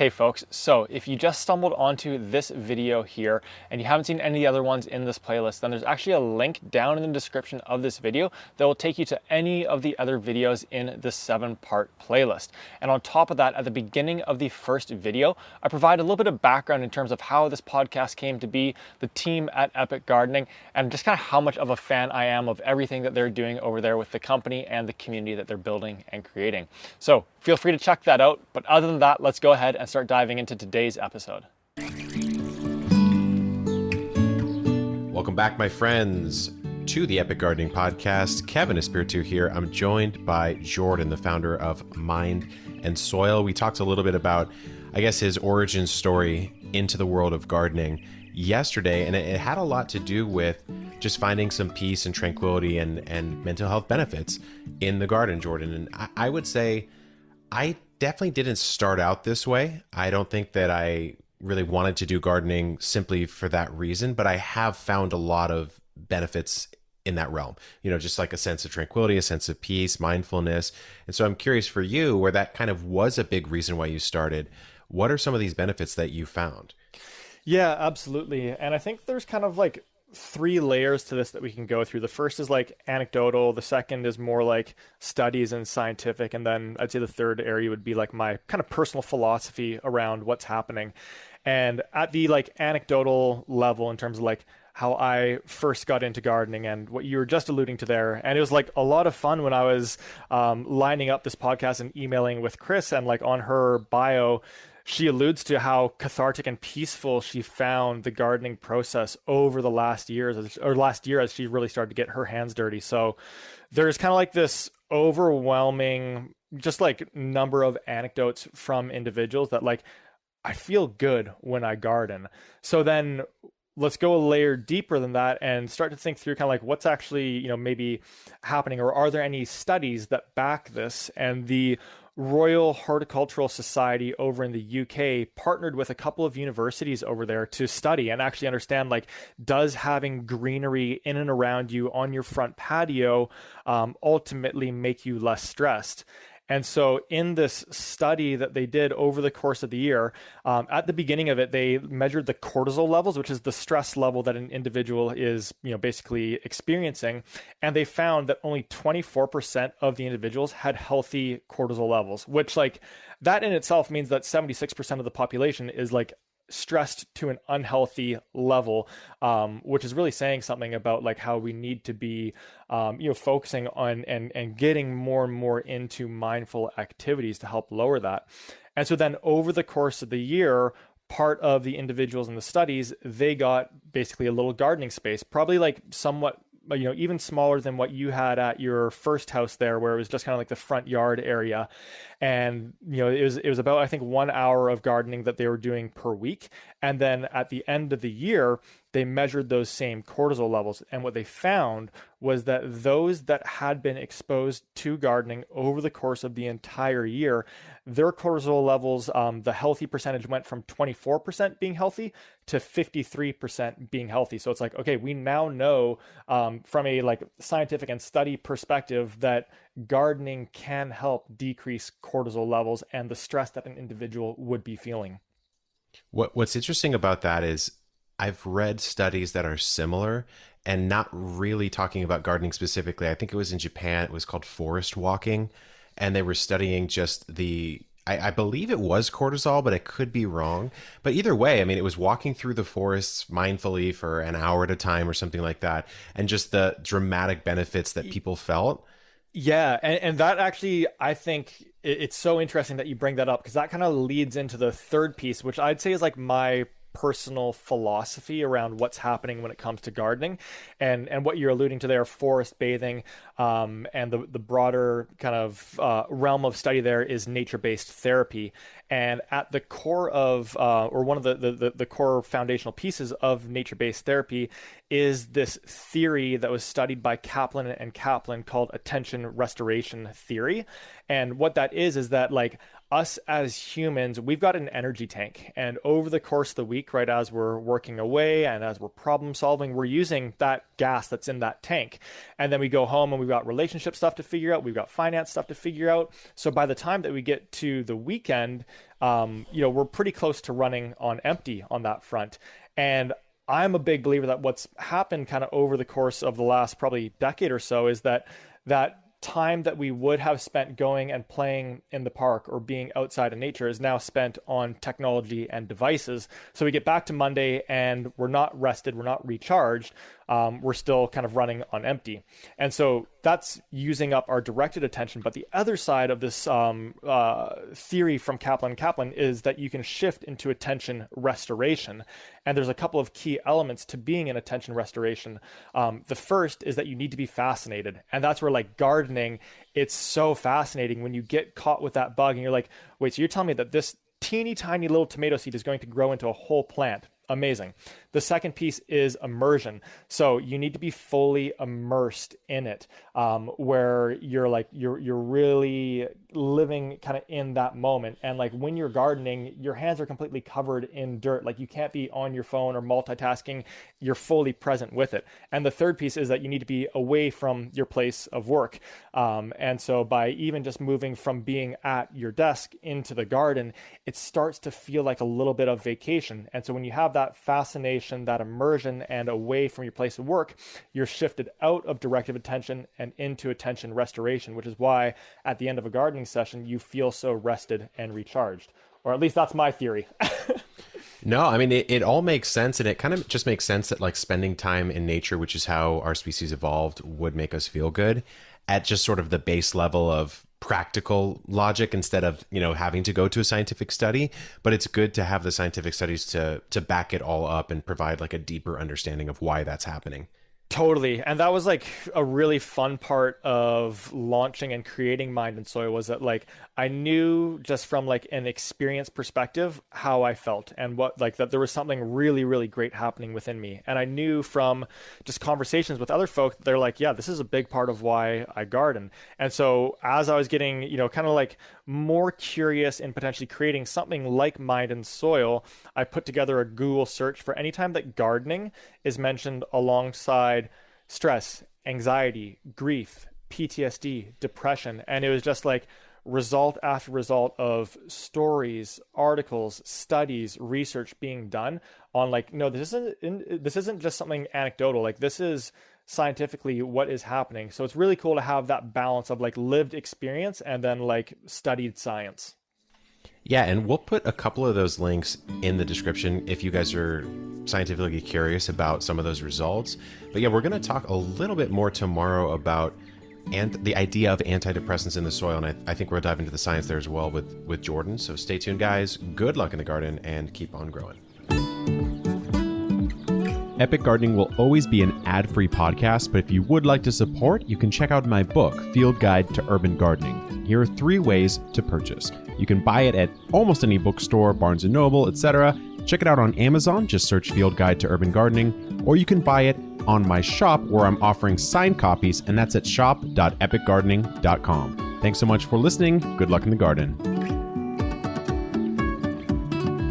Hey folks, so if you just stumbled onto this video here and you haven't seen any of the other ones in this playlist, then there's actually a link down in the description of this video that will take you to any of the other videos in the 7-part playlist. And on top of that, at the beginning of the first video, I provide a little bit of background in terms of how this podcast came to be, the team at Epic Gardening, and just kind of how much of a fan I am of everything that they're doing over there with the company and the community that they're building and creating. So feel free to check that out. But other than that, let's go ahead and start diving into today's episode. Welcome back, my friends, to the Epic Gardening Podcast. Kevin Ep2 here. I'm joined by Jordan, the founder of Mind and Soil. We talked a little bit about, I guess, his origin story into the world of gardening yesterday, and it had a lot to do with just finding some peace and tranquility and mental health benefits in the garden, Jordan. And I would say I definitely didn't start out this way. I don't think that I really wanted to do gardening simply for that reason, but I have found a lot of benefits in that realm, just like a sense of tranquility, a sense of peace, mindfulness. And so I'm curious for you, where that kind of was a big reason why you started, what are some of these benefits that you found? Yeah, absolutely. And I think there's kind of like 3 layers to this that we can go through. The first is like anecdotal. The second is more like studies and scientific. And then I'd say the third area would be like my kind of personal philosophy around what's happening. And at the like anecdotal level, in terms of like how I first got into gardening and what you were just alluding to there. And it was like a lot of fun when I was lining up this podcast and emailing with Chris, and like on her bio, she alludes to how cathartic and peaceful she found the gardening process over the last year as she really started to get her hands dirty. So there's kind of like this overwhelming, just like number of anecdotes from individuals that like, I feel good when I garden. So then let's go a layer deeper than that and start to think through kind of like what's actually, maybe happening, or are there any studies that back this? And the Royal Horticultural Society over in the UK partnered with a couple of universities over there to study and actually understand, like, does having greenery in and around you on your front patio ultimately make you less stressed? And so in this study that they did over the course of the year, at the beginning of it, they measured the cortisol levels, which is the stress level that an individual is, basically experiencing. And they found that only 24% of the individuals had healthy cortisol levels, which like that in itself means that 76% of the population is like stressed to an unhealthy level, which is really saying something about like how we need to be focusing on and getting more and more into mindful activities to help lower that. And so then over the course of the year, part of the individuals in the studies, they got basically a little gardening space, probably like somewhat even smaller than what you had at your first house there, where it was just kind of like the front yard area. And, it was about, I think, 1 hour of gardening that they were doing per week. And then at the end of the year, they measured those same cortisol levels. And what they found was that those that had been exposed to gardening over the course of the entire year, their cortisol levels, the healthy percentage went from 24% being healthy to 53% being healthy. So it's like, okay, we now know from a like scientific and study perspective that gardening can help decrease cortisol levels and the stress that an individual would be feeling. What's interesting about that is I've read studies that are similar and not really talking about gardening specifically. I think it was in Japan. It was called forest walking, and they were studying just I believe it was cortisol, but I could be wrong. But either way, I mean, it was walking through the forests mindfully for an hour at a time or something like that, and just the dramatic benefits that people felt. Yeah, and that actually, I think it's so interesting that you bring that up, because that kind of leads into the third piece, which I'd say is like my personal philosophy around what's happening when it comes to gardening, and what you're alluding to there, forest bathing, and the broader kind of realm of study there is nature-based therapy. And at the core of, or one of the core foundational pieces of nature-based therapy is this theory that was studied by Kaplan and Kaplan called attention restoration theory. And what that is that like us as humans, we've got an energy tank. And over the course of the week, right, as we're working away and as we're problem solving, we're using that gas that's in that tank. And then we go home and we've got relationship stuff to figure out. We've got finance stuff to figure out. So by the time that we get to the weekend, we're pretty close to running on empty on that front. And I'm a big believer that what's happened kind of over the course of the last probably decade or so is that time that we would have spent going and playing in the park or being outside in nature is now spent on technology and devices. So we get back to Monday and we're not rested, we're not recharged. We're still kind of running on empty. And so that's using up our directed attention. But the other side of this theory from Kaplan is that you can shift into attention restoration. And there's a couple of key elements to being in attention restoration. The first is that you need to be fascinated. And that's where, like gardening, it's so fascinating when you get caught with that bug and you're like, wait, so you're telling me that this teeny tiny little tomato seed is going to grow into a whole plant? Amazing. The second piece is immersion. So you need to be fully immersed in it, where you're really living kind of in that moment. And like when you're gardening, your hands are completely covered in dirt. Like you can't be on your phone or multitasking. You're fully present with it. And the third piece is that you need to be away from your place of work. And so by even just moving from being at your desk into the garden, it starts to feel like a little bit of vacation. And so when you have that fascination, that immersion, and away from your place of work, you're shifted out of directive attention and into attention restoration, which is why at the end of a gardening session, you feel so rested and recharged. Or at least that's my theory. No, I mean, it all makes sense. And it kind of just makes sense that like spending time in nature, which is how our species evolved, would make us feel good at just sort of the base level of practical logic instead of, having to go to a scientific study. But it's good to have the scientific studies to back it all up and provide like a deeper understanding of why that's happening. Totally. And that was like a really fun part of launching and creating Mind and Soil, was that like I knew just from like an experience perspective how I felt and what like that there was something really, really great happening within me. And I knew from just conversations with other folk, they're like, yeah, this is a big part of why I garden. And so as I was getting, kind of like more curious in potentially creating something like Mind and Soil, I put together a Google search for any time that gardening is mentioned alongside stress, anxiety, grief, PTSD, depression. And it was just like result after result of stories, articles, studies, research being done on like, no, this isn't just something anecdotal. Like this is scientifically what is happening. So it's really cool to have that balance of like lived experience and then like studied science. Yeah, and we'll put a couple of those links in the description if you guys are scientifically curious about some of those results. But yeah, we're going to talk a little bit more tomorrow about the idea of antidepressants in the soil, and I think we'll dive into the science there as well with Jordan. So stay tuned, guys. Good luck in the garden, and keep on growing. Epic Gardening will always be an ad-free podcast, but if you would like to support, you can check out my book, Field Guide to Urban Gardening. Here are 3 ways to purchase. You can buy it at almost any bookstore, Barnes & Noble, etc. Check it out on Amazon, just search Field Guide to Urban Gardening, or you can buy it on my shop where I'm offering signed copies, and that's at shop.epicgardening.com. Thanks so much for listening. Good luck in the garden.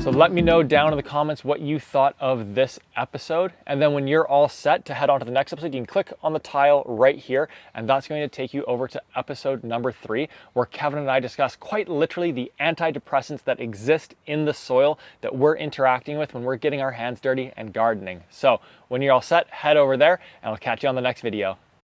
So let me know down in the comments what you thought of this episode. And then when you're all set to head on to the next episode, you can click on the tile right here, and that's going to take you over to episode number 3, where Kevin and I discuss quite literally the antidepressants that exist in the soil that we're interacting with when we're getting our hands dirty and gardening. So when you're all set, head over there, and I'll catch you on the next video.